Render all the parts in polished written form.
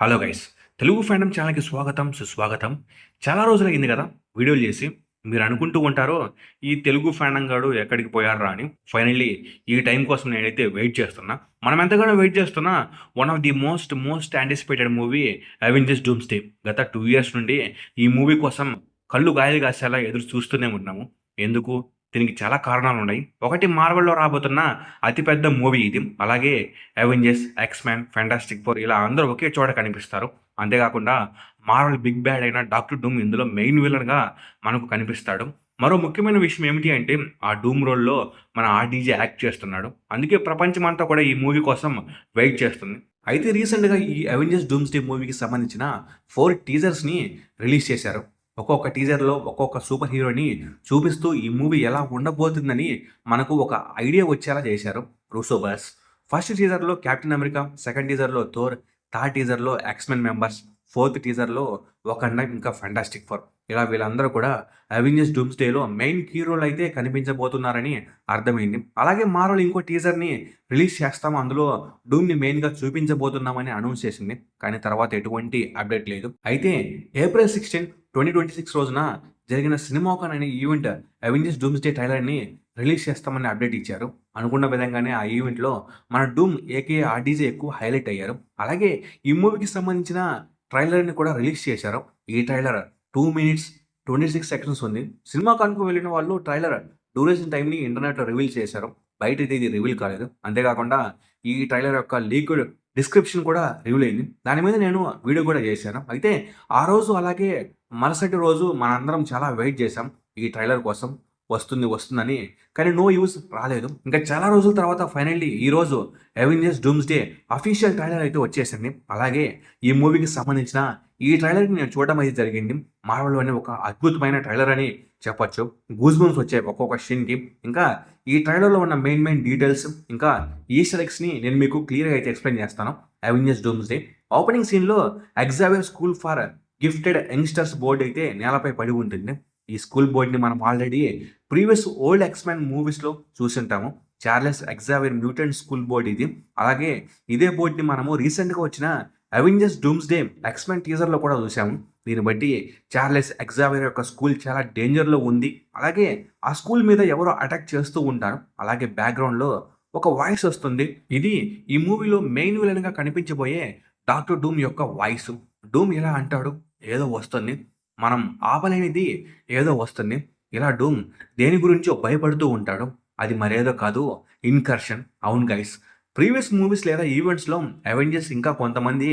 Hello guys, Telugu fandom ఛానల్‌కి స్వాగతం, సుస్వాగతం. చాలా రోజులయింది గదా! వీడియోలు జేసి. మీరు అనుకుంటూ ఉంటారు, ఈ తెలుగు ఫ్యాండమ్ గాడు ఎక్కడికి పోయార్రా అని. ఫైనల్లీ ఈ టైం కోసం నేనైతే వెయిట్ చేస్తున్నా. మనం ఎంతగానో వెయిట్ చేస్తున్నా one of the most anticipated movie 'Avengers doomsday'. గత 2 ఇయర్స్ నుండి ఈ మూవీ కోసం కళ్ళు గాయలు గాసేలా ఎదురు చూస్తూనే ఉన్నాము. ఎందుకు? దీనికి చాలా కారణాలున్నాయి. ఒకటి, మార్వెల్‌లో రాబోతున్న అతిపెద్ద మూవీ ఇది. అలాగే అవెంజర్స్, ఎక్స్‌మెన్, ఫెంటాస్టిక్ ఫోర్ ఇలా అందరూ ఒకే చోట కనిపిస్తారు. అంతేకాకుండా మార్వెల్ బిగ్ బ్యాడ్ అయిన డాక్టర్ డూమ్ ఇందులో మెయిన్ విలన్‌గా మనకు కనిపిస్తాడు. మరో ముఖ్యమైన విషయం ఏమిటి అంటే, ఆ డూమ్ రోల్‌లో మన ఆర్‌డీజే యాక్ట్ చేస్తున్నాడు. అందుకే ప్రపంచమంతా కూడా ఈ మూవీ కోసం వెయిట్ చేస్తుంది. అయితే రీసెంట్‌గా ఈ అవెంజర్స్ డూమ్స్‌డే మూవీకి సంబంధించిన 4 టీజర్స్‌ని రిలీజ్ చేశారు. ఒక్కొక్క టీజర్‌లో ఒక్కొక్క సూపర్ హీరోని చూపిస్తూ ఈ మూవీ ఎలా ఉండబోతుందని మనకు ఒక ఐడియా వచ్చేలా చేశారు రూసో బ్రదర్స్. ఫస్ట్ టీజర్‌లో కెప్టెన్ అమెరికా, సెకండ్ టీజర్‌లో థోర్, థర్డ్ టీజర్‌లో ఎక్స్‌మెన్ మెంబర్స్, ఫోర్త్ టీజర్‌లో వకండా ఇంకా ఫెంటాస్టిక్ ఫోర్. ఇలా వీళ్ళందరూ కూడా అవెంజర్స్ డూమ్స్‌డేలో మెయిన్ హీరోలు అయితే కనిపించబోతున్నారని అర్థమైంది. అలాగే మార్వెల్ ఇంకో టీజర్‌ని రిలీజ్ చేస్తాము. అందులో డూమ్‌ని మెయిన్‌గా చూపించబోతున్నామని అనౌన్స్ చేసింది. కానీ తర్వాత ఎటువంటి అప్డేట్ లేదు. అయితే ఏప్రిల్ 16, 2026 రోజున జరిగిన సినిమాకాన్ అనే ఈవెంట్ అవెంజర్స్ డూమ్స్‌డే ట్రైలర్‌ని రిలీజ్ చేస్తామని అప్డేట్ ఇచ్చారు. అనుకున్న విధంగానే ఆ ఈవెంట్‌లో మన డూమ్ ఏకే ఆర్‌డీజే ఎక్కువ హైలైట్ అయ్యారు. అలాగే ఈ మూవీకి సంబంధించిన ట్రైలర్‌ని కూడా రిలీజ్ చేశారు. ఈ ట్రైలర్ 2 మినిట్స్ 26 సెకండ్స్ ఉంది. సినిమాకాన్‌కు వెళ్ళిన వాళ్ళు ట్రైలర్ డ్యూరేషన్ టైమ్‌ని ఇంటర్నెట్‌లో రివీల్ చేశారు. బయటైతే ఇది రివీల్ కాలేదు. అంతేకాకుండా ఈ ట్రైలర్ యొక్క లీక్డ్ డిస్క్రిప్షన్ కూడా రివీల్ అయింది. దాని మీద నేను వీడియో కూడా చేశాను. అయితే ఆ రోజు అలాగే మరుసటి రోజు మనందరం చాలా వెయిట్ చేశాం ఈ ట్రైలర్ కోసం. వస్తుందని. కానీ నో యూజ్ రాలేదు. ఇంకా చాలా రోజుల తర్వాత ఫైనల్లీ ఈరోజు అవెంజర్స్ డూమ్స్‌డే అఫీషియల్ ట్రైలర్ అయితే వచ్చేసింది. అలాగే ఈ మూవీకి సంబంధించిన ఈ ట్రైలర్‌ని నేను చూడడం అయితే జరిగింది. మార్వెల్‌లోనే ఒక అద్భుతమైన ట్రైలర్ అని చెప్పొచ్చు. గూస్ బంప్స్ వచ్చాయి ఒక్కొక్క సీన్‌కి. ఇంకా ఈ ట్రైలర్‌లో ఉన్న మెయిన్ డీటెయిల్స్ ఇంకా ఈస్టర్ ఎగ్స్‌ని నేను మీకు క్లియర్‌గా అయితే ఎక్స్‌ప్లెయిన్ చేస్తాను. అవెంజర్స్ డూమ్స్‌డే ఓపెనింగ్ సీన్‌లో Xavier school for gifted youngsters board అయితే నేలపై పడి ఉంటుంది. ఈ స్కూల్ బోర్డ్‌ని మనం ఆల్రెడీ ప్రీవియస్ ఓల్డ్ ఎక్స్‌మెన్ మూవీస్‌లో చూసుంటాము. చార్లెస్ ఎగ్జావియర్ మ్యూటెంట్ స్కూల్ బోర్డ్ ఇది. అలాగే ఇదే బోర్డ్‌ని మనము రీసెంట్‌గా వచ్చిన అవెంజర్స్ డూమ్స్‌డే ఎక్స్‌మెన్ టీజర్‌లో కూడా చూసాము. దీన్ని బట్టి చార్లెస్ ఎగ్జావియర్ యొక్క స్కూల్ చాలా డేంజర్‌లో ఉంది. అలాగే ఆ స్కూల్ మీద ఎవరో అటాక్ చేస్తూ ఉంటారు. అలాగే బ్యాక్‌గ్రౌండ్‌లో ఒక వాయిస్ వస్తుంది. ఇది ఈ మూవీలో మెయిన్ విలన్‌గా కనిపించబోయే డాక్టర్ డూమ్ యొక్క వాయిస్. డూమ్ ఇలా అంటాడు, "ఏదో వస్తుంది. మనం ఆపలేనిది ఏదో వస్తుంది." ఇలా డూమ్ దేని గురించో భయపడుతూ ఉంటాడు. అది మరేదో కాదు, ఇన్కర్షన్. అవును గైస్, ప్రీవియస్ మూవీస్ లేదా ఈవెంట్స్‌లో అవెంజర్స్ ఇంకా కొంతమంది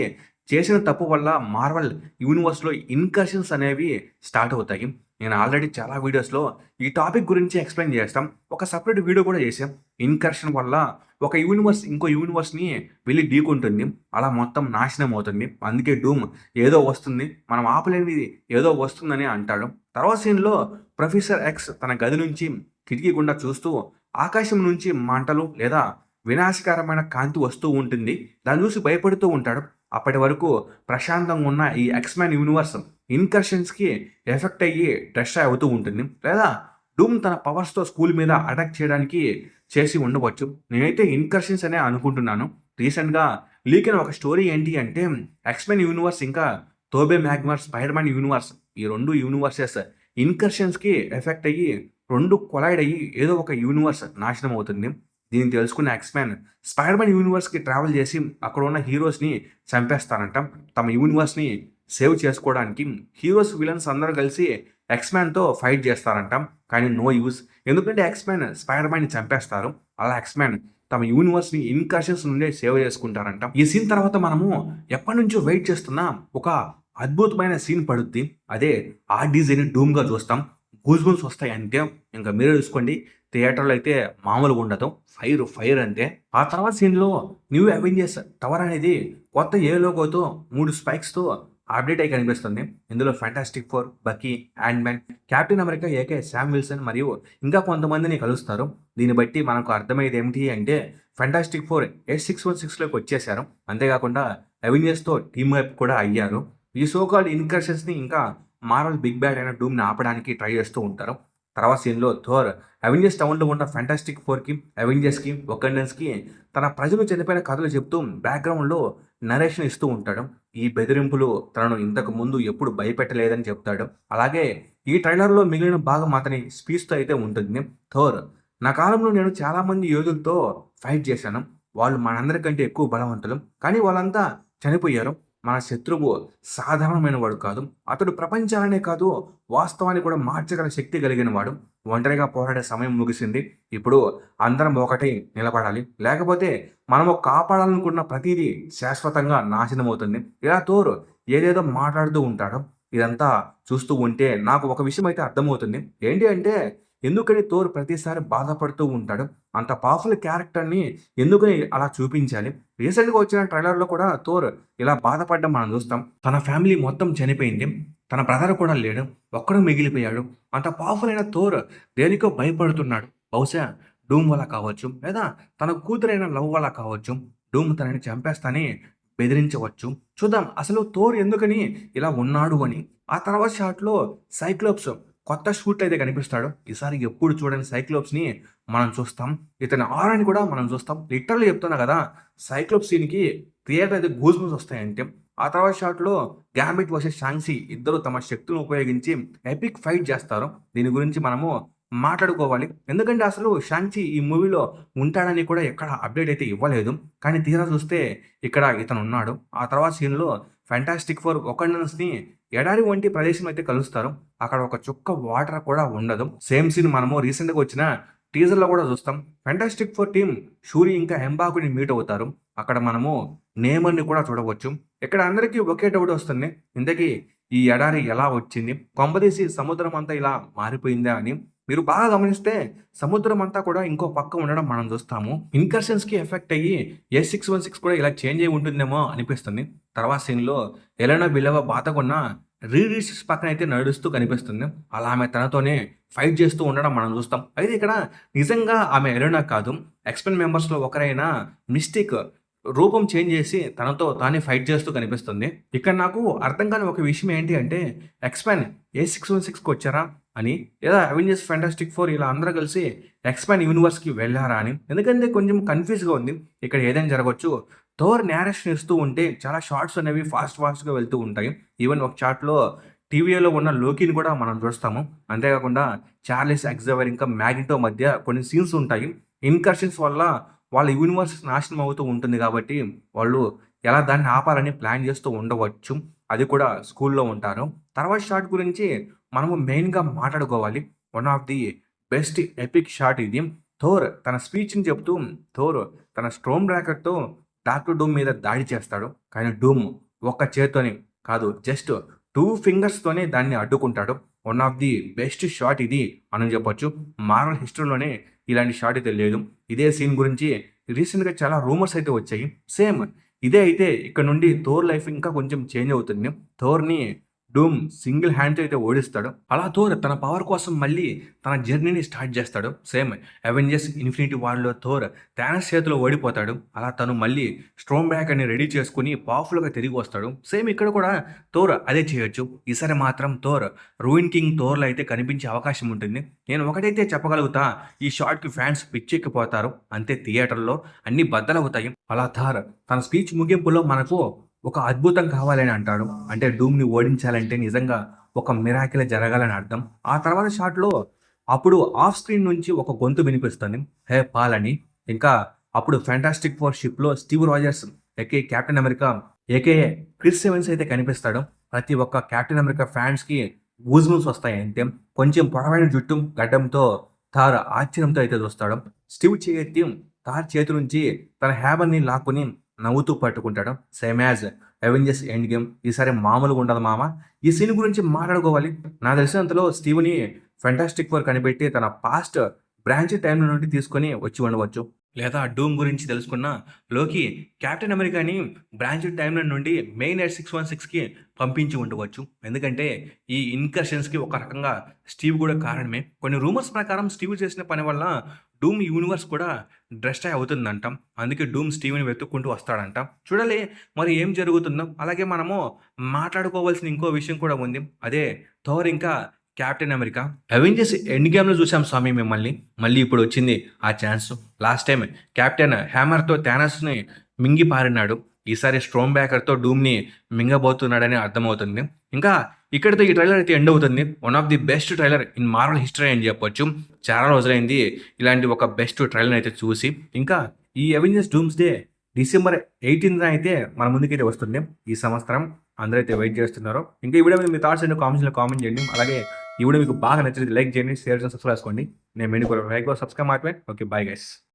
చేసిన తప్పు వల్ల మార్వెల్ యూనివర్స్‌లో ఇన్కర్షన్స్ అనేవి స్టార్ట్ అవుతాయి. నేను ఆల్రెడీ చాలా వీడియోస్‌లో ఈ టాపిక్ గురించి ఎక్స్‌ప్లెయిన్ చేస్తాం. ఒక సెపరేట్ వీడియో కూడా చేశాం. ఇన్కర్షన్ వల్ల ఒక యూనివర్స్ ఇంకో యూనివర్స్‌ని వెళ్లి ఢీకొంటుంది. అలా మొత్తం నాశనం అవుతుంది. అందుకే డూమ్ ఏదో వస్తుంది, మనం ఆపలేనిది ఏదో వస్తుందని అంటాడు. తర్వాత సీన్‌లో ప్రొఫెసర్ ఎక్స్ తన గది నుంచి కిటికీ గుండా చూస్తూ ఆకాశం నుంచి మంటలు లేదా వినాశకరమైన కాంతి వస్తూ ఉంటుంది. దాన్ని చూసి భయపడుతూ ఉంటాడు. అప్పటి వరకు ప్రశాంతంగా ఉన్న ఈ ఎక్స్‌మెన్ యూనివర్స్ ఇన్కర్షన్స్‌కి ఎఫెక్ట్ అయ్యి డెస్ట్రాయ్ అవుతూ ఉంటుంది. లేదా డూమ్ తన పవర్స్‌తో స్కూల్ మీద అటాక్ చేయడానికి చేసి ఉండవచ్చు. నేనైతే ఇన్కర్షన్స్ అనే అనుకుంటున్నాను. రీసెంట్‌గా లీక్ అయిన ఒక స్టోరీ ఏంటి అంటే, ఎక్స్‌మెన్ యూనివర్స్ ఇంకా టోబే మ్యాగ్వైర్ స్పైడర్ మ్యాన్ యూనివర్స్, ఈ 2 యూనివర్సెస్ ఇన్కర్షన్స్‌కి ఎఫెక్ట్ అయ్యి 2 కొలైడ్ అయ్యి ఏదో ఒక యూనివర్స్ నాశనం అవుతుంది. దీన్ని తెలుసుకున్న ఎక్స్‌మెన్ స్పైడర్ మ్యాన్ యూనివర్స్‌కి ట్రావెల్ చేసి అక్కడ ఉన్న హీరోస్‌ని చంపేస్తారంట. తమ యూనివర్స్‌ని సేవ్ చేసుకోవడానికి హీరోస్, విలన్స్ అందరూ కలిసి ఎక్స్‌మెన్‌తో ఫైట్ చేస్తారంట. కానీ నో యూజ్. ఎందుకంటే ఎక్స్‌మెన్ స్పైడర్ మ్యాన్‌ని చంపేస్తారు. అలా ఎక్స్‌మెన్ తమ యూనివర్స్‌ని ఇన్కర్షన్స్ నుండి సేవ్ చేసుకుంటారంట. ఈ సీన్ తర్వాత మనము ఎప్పటినుంచో వెయిట్ చేస్తున్న ఒక అద్భుతమైన సీన్ పడుద్ది. అదే ఆర్‌డీజేని డూమ్‌గా చూస్తాం. గూస్ బంప్స్ వస్తాయి అంటే ఇంక మీరే చూసుకోండి. థియేటర్‌లో అయితే మామూలుగా ఉండదు. ఫైర్ అంతే. ఆ తర్వాత సీన్‌లో న్యూ అవెంజర్స్ టవర్ అనేది కొత్త లోగోతో 3 స్పైక్స్‌తో అప్డేట్ అయ్యి కనిపిస్తుంది. ఇందులో fantastic four, Bucky, ant man, captain America AK Sam Wilson మరియు ఇంకా కొంతమందిని కలుస్తారు. దీన్ని బట్టి మనకు అర్థమయ్యేది ఏమిటి అంటే, ఫెంటాస్టిక్ ఫోర్ S616లోకి వచ్చేసారు. అంతేకాకుండా అవెంజర్స్‌తో టీమ్ అప్ కూడా అయ్యారు. ఈ సో కాల్డ్ ఇన్కర్షన్స్‌ని ఇంకా మార్వెల్ బిగ్ బ్యాడ్ అయిన డూమ్‌ని ఆపడానికి ట్రై చేస్తూ ఉంటారు. తర్వాత సీన్లో థోర్ అవెంజర్స్ టౌన్లో ఉన్న ఫ్యాంటాస్టిక్ ఫోర్కి, అవెంజర్స్కి, వకండన్స్కి తన ప్రజలు చనిపోయిన కథలు చెప్తూ బ్యాక్గ్రౌండ్లో నరేషన్ ఇస్తూ ఉంటాడు. ఈ బెదిరింపులు తనను ఇంతకు ముందు ఎప్పుడు భయపెట్టలేదని చెప్తాడు. అలాగే ఈ ట్రైలర్లో మిగిలిన భాగం అతని స్పీచ్తో అయితే ఉంటుంది. థోర్, నా కాలంలో నేను చాలామంది యోధులతో ఫైట్ చేశాను. వాళ్ళు మనందరికంటే ఎక్కువ బలవంతులు, కానీ వాళ్ళంతా చనిపోయారు. మన శత్రువు సాధారణమైన వాడు కాదు. అతడు ప్రపంచాలనే కాదు, వాస్తవాన్ని కూడా మార్చగల శక్తి కలిగిన వాడు. ఒంటరిగా పోరాడే సమయం ముగిసింది. ఇప్పుడు అందరం ఒకటి నిలబడాలి, లేకపోతే మనము కాపాడాలనుకున్న ప్రతిదీ శాశ్వతంగా నాశనమవుతుంది. ఇలా థోర్ ఏదేదో మాట్లాడుతూ ఉంటాడు. ఇదంతా చూస్తూ ఉంటే నాకు ఒక విషయం అయితే అర్థమవుతుంది. ఏంటి అంటే, ఎందుకని థోర్ ప్రతిసారి బాధపడుతూ ఉంటాడు? అంత పవర్ఫుల్ క్యారెక్టర్ని ఎందుకని అలా చూపించాలి? రీసెంట్గా వచ్చిన ట్రైలర్లో కూడా థోర్ ఇలా బాధపడడం మనం చూస్తాం. తన ఫ్యామిలీ మొత్తం చనిపోయింది, తన బ్రదర్ కూడా లేడు, ఒక్కడు మిగిలిపోయాడు. అంత పవర్ఫుల్ అయిన థోర్ దేనికో భయపడుతున్నాడు. బహుశా డూమ్ వల్ల కావచ్చు, లేదా తన కూతురైన లవ్ వల్ల కావచ్చు. డూమ్ తనని చంపేస్తాని బెదిరించవచ్చు. చూద్దాం అసలు థోర్ ఎందుకని ఇలా ఉన్నాడు అని. ఆ తర్వాత షాట్లో సైక్లోప్స్ కొత్త షూట్ అయితే కనిపిస్తాడు. ఈసారి ఎప్పుడు చూడని సైక్లోప్స్ని మనం చూస్తాం. ఇతని ఆరాని కూడా మనం చూస్తాం. లిటరల్లీ చెప్తున్నా కదా, సైక్లోప్స్ సీన్కి థియేటర్ అయితే గూస్ బంప్స్ వస్తాయంటే. ఆ తర్వాత షాట్లో గ్యాంబిట్ వర్సెస్ షాంగ్సీ ఇద్దరు తమ శక్తులను ఉపయోగించి ఎపిక్ ఫైట్ చేస్తారు. దీని గురించి మనము మాట్లాడుకోవాలి. ఎందుకంటే అసలు షాంగ్సీ ఈ మూవీలో ఉంటాడని కూడా ఎక్కడ అప్డేట్ అయితే ఇవ్వలేదు. కానీ తీరా చూస్తే ఇక్కడ ఇతను ఉన్నాడు. ఆ తర్వాత సీన్లో ఫ్యాంటాస్టిక్ ఫోర్ వకండన్స్ని ఎడారి వంటి ప్రదేశం అయితే కలుస్తారు. అక్కడ ఒక చుక్క వాటర్ కూడా ఉండదు. సేమ్ సీన్ మనము రీసెంట్గా వచ్చిన టీజర్లో కూడా చూస్తాం. ఫ్యాంటాస్టిక్ ఫోర్ టీం షూరి ఇంకా హెంబాకుని మీట్ అవుతారు. అక్కడ మనము నేమర్ని కూడా చూడవచ్చు. ఇక్కడ అందరికీ ఒకే డౌట్ వస్తుంది, ఇంతకీ ఈ ఎడారి ఎలా వచ్చింది? కొంపదీసి సముద్రం అంతా ఇలా మారిపోయిందా అని. మీరు బాగా గమనిస్తే సముద్రం అంతా కూడా ఇంకో పక్క ఉండడం మనం చూస్తాము. ఇన్కర్షన్స్కి ఎఫెక్ట్ అయ్యి S616 కూడా ఇలా చేంజ్ అయి ఉంటుందేమో అనిపిస్తుంది. తర్వాత సీన్లో ఎలెనా బిలవ బాతకున్న రీరీస్ పక్కన అయితే నడుస్తూ కనిపిస్తుంది. అలా ఆమె తనతోనే ఫైట్ చేస్తూ ఉండడం మనం చూస్తాం. అయితే ఇక్కడ నిజంగా ఆమె ఎలెనా కాదు, ఎక్స్పెన్ మెంబర్స్లో ఒకరైన మిస్టిక్ రూపం చేంజ్ చేసి తనతో తానే ఫైట్ చేస్తూ కనిపిస్తుంది. ఇక్కడ నాకు అర్థం కాని ఒక విషయం ఏంటి అంటే, ఎక్స్పెన్ A616కి వచ్చారా అని, లేదా అవెంజర్స్ ఫ్యాంటాస్టిక్ ఫోర్ ఇలా అందరూ కలిసి ఎక్స్పాన్ యూనివర్స్కి వెళ్ళారా అని. ఎందుకంటే కొంచెం కన్ఫ్యూజ్గా ఉంది. ఇక్కడ ఏదైనా జరగవచ్చు. థోర్ నేరేషన్ ఇస్తూ ఉంటే చాలా షార్ట్స్ అనేవి ఫాస్ట్గా వెళ్తూ ఉంటాయి. ఈవెన్ ఒక చాట్లో టీవీలో ఉన్న లోకిని కూడా మనం చూస్తాము. అంతేకాకుండా చార్లెస్ ఎగ్జావర్ ఇంకా మ్యాగ్నిటో మధ్య కొన్ని సీన్స్ ఉంటాయి. ఇన్కర్షన్స్ వల్ల వాళ్ళ యూనివర్స్ నాశనం అవుతూ ఉంటుంది కాబట్టి వాళ్ళు ఎలా దాన్ని ఆపాలని ప్లాన్ చేస్తూ ఉండవచ్చు. అది కూడా స్కూల్లో ఉంటారు. తర్వాత షాట్ గురించి మనము మెయిన్గా మాట్లాడుకోవాలి. One of the best epic shot ఇది. థోర్ తన స్పీచ్ని చెప్తూ థోర్ తన స్ట్రోమ్ ర్యాకెట్తో డాక్టర్ డూమ్ మీద దాడి చేస్తాడు. కానీ డూమ్ ఒక్క చేత్తోని కాదు, జస్ట్ 2 ఫింగర్స్తోనే దాన్ని అడ్డుకుంటాడు. One of the best shot ఇది అని చెప్పొచ్చు. మార్వెల్ హిస్టరీలోనే ఇలాంటి షాట్ అయితే లేదు. ఇదే సీన్ గురించి రీసెంట్గా చాలా రూమర్స్ అయితే వచ్చాయి. సేమ్ ఇదే అయితే ఇక్కడ నుండి థోర్ లైఫ్ ఇంకా కొంచెం చేంజ్ అవుతుంది. థోర్ని డూమ్ సింగిల్ హ్యాండ్తో అయితే ఓడిస్తాడు. అలా థోర్ తన పవర్ కోసం మళ్ళీ తన జర్నీని స్టార్ట్ చేస్తాడు. సేమ్ అవెంజర్స్ ఇన్ఫినిటీ వార్లో థోర్ థానస్ చేతిలో ఓడిపోతాడు. అలా తను మళ్ళీ స్ట్రోమ్ బ్యాక్ అని రెడీ చేసుకుని పవర్ఫుల్గా తిరిగి వస్తాడు. సేమ్ ఇక్కడ కూడా థోర్ అదే చేయొచ్చు. ఈసారి మాత్రం థోర్ రూయిన్ కింగ్ థోర్లో అయితే కనిపించే అవకాశం ఉంటుంది. నేను ఒకటైతే చెప్పగలుగుతా, ఈ షాట్కి ఫ్యాన్స్ పిచ్చెక్కిపోతారు. అంతే, థియేటర్లో అన్ని బద్దలవుతాయి. అలా థోర్ తన స్పీచ్ ముగింపులో మనకు ఒక అద్భుతం కావాలని అంటాడు. అంటే డూమ్ని ఓడించాలంటే నిజంగా ఒక మిరాకిల్ జరగాలని అర్థం. ఆ తర్వాత షాట్లో అప్పుడు ఆఫ్ స్క్రీన్ నుంచి ఒక గొంతు వినిపిస్తుంది, హే పాల్ అని. ఇంకా అప్పుడు ఫ్యాంటాస్టిక్ ఫోర్ షిప్లో Steve Rogers aka Captain America aka Chris Evans అయితే కనిపిస్తాడు. ప్రతి ఒక్క కెప్టెన్ అమెరికా ఫ్యాన్స్కి గూజ్ బంప్స్ వస్తాయి. అంటే కొంచెం పొడవైన జుట్టు గడ్డంతో థార్ ఆశ్చర్యంతో అయితే చూస్తాడు. స్టీవ్ చేతి థార్ చేతి నుంచి తన హ్యాబర్ని లాక్కుని నవ్వుతూ పట్టుకుంటాడు. Same as Avengers end game. ఈసారి మామూలుగా ఉండదు మామ. ఈ సీన్ గురించి మాట్లాడుకోవాలి. నాకు తెలిసినంతలో స్టీవ్ని ఫ్యాంటాస్టిక్ ఫోర్ కనిపెట్టి తన పాస్ట్ బ్రాంచ్ టైం నుండి తీసుకొని వచ్చి ఉండవచ్చు. లేదా డూమ్ గురించి తెలుసుకున్న లోకి కెప్టెన్ అమెరికాని బ్రాంచ్ టైం నుండి మెయిన్ S616కి పంపించి ఉండవచ్చు. ఎందుకంటే ఈ ఇన్కర్షన్స్కి ఒక రకంగా స్టీవ్ కూడా కారణమే. కొన్ని రూమర్స్ ప్రకారం స్టీవ్ చేసిన పని వల్ల డూమ్ యూనివర్స్ కూడా డిస్ట్రాయ్ అవుతుందంట. అందుకే డూమ్ స్టీవ్ని వెతుక్కుంటూ వస్తాడంట. చూడాలి మరి ఏం జరుగుతుందో. అలాగే మనము మాట్లాడుకోవాల్సిన ఇంకో విషయం కూడా ఉంది. అదే థోర్ ఇంకా కెప్టెన్ అమెరికా. అవెంజర్స్ ఎండ్ గేమ్‌లో చూసాం స్వామి మిమ్మల్ని. మళ్ళీ ఇప్పుడు వచ్చింది ఆ ఛాన్స్. లాస్ట్ టైమ్ కెప్టెన్ హ్యామర్‌తో థానోస్‌ని మింగి పారినాడు. ఈసారి స్ట్రోమ్ బ్రేకర్‌తో డూమ్‌ని మింగబోతున్నాడని అర్థమవుతుంది. ఇంకా ఇక్కడితో ఈ ట్రైలర్ అయితే ఎండ్ అవుతుంది. One of the best trailer in Marvel history అని చెప్పొచ్చు. చాలా రోజులైంది ఇలాంటి ఒక బెస్ట్ ట్రైలర్ అయితే చూసి. ఇంకా ఈ అవెంజర్స్ డూమ్స్‌డే డిసెంబర్ 18న అయితే మన ముందుకైతే వస్తుంది ఈ సంవత్సరం. అందరూ అయితే వెయిట్ చేస్తున్నారు. ఇంకా ఈ వీడియో మీద మీ థాట్స్ ఏంటో కామెంట్స్‌లో కామెంట్ చేయండి. అలాగే ఈ వీడియో మీకు బాగా నచ్చితే లైక్ చేయండి, షేర్ చేసి సబ్స్క్రైబ్ చేసుకోండి. నేను మీకు లైక్ సబ్స్క్రైబ్ మాత్రమే. Okay, bye guys.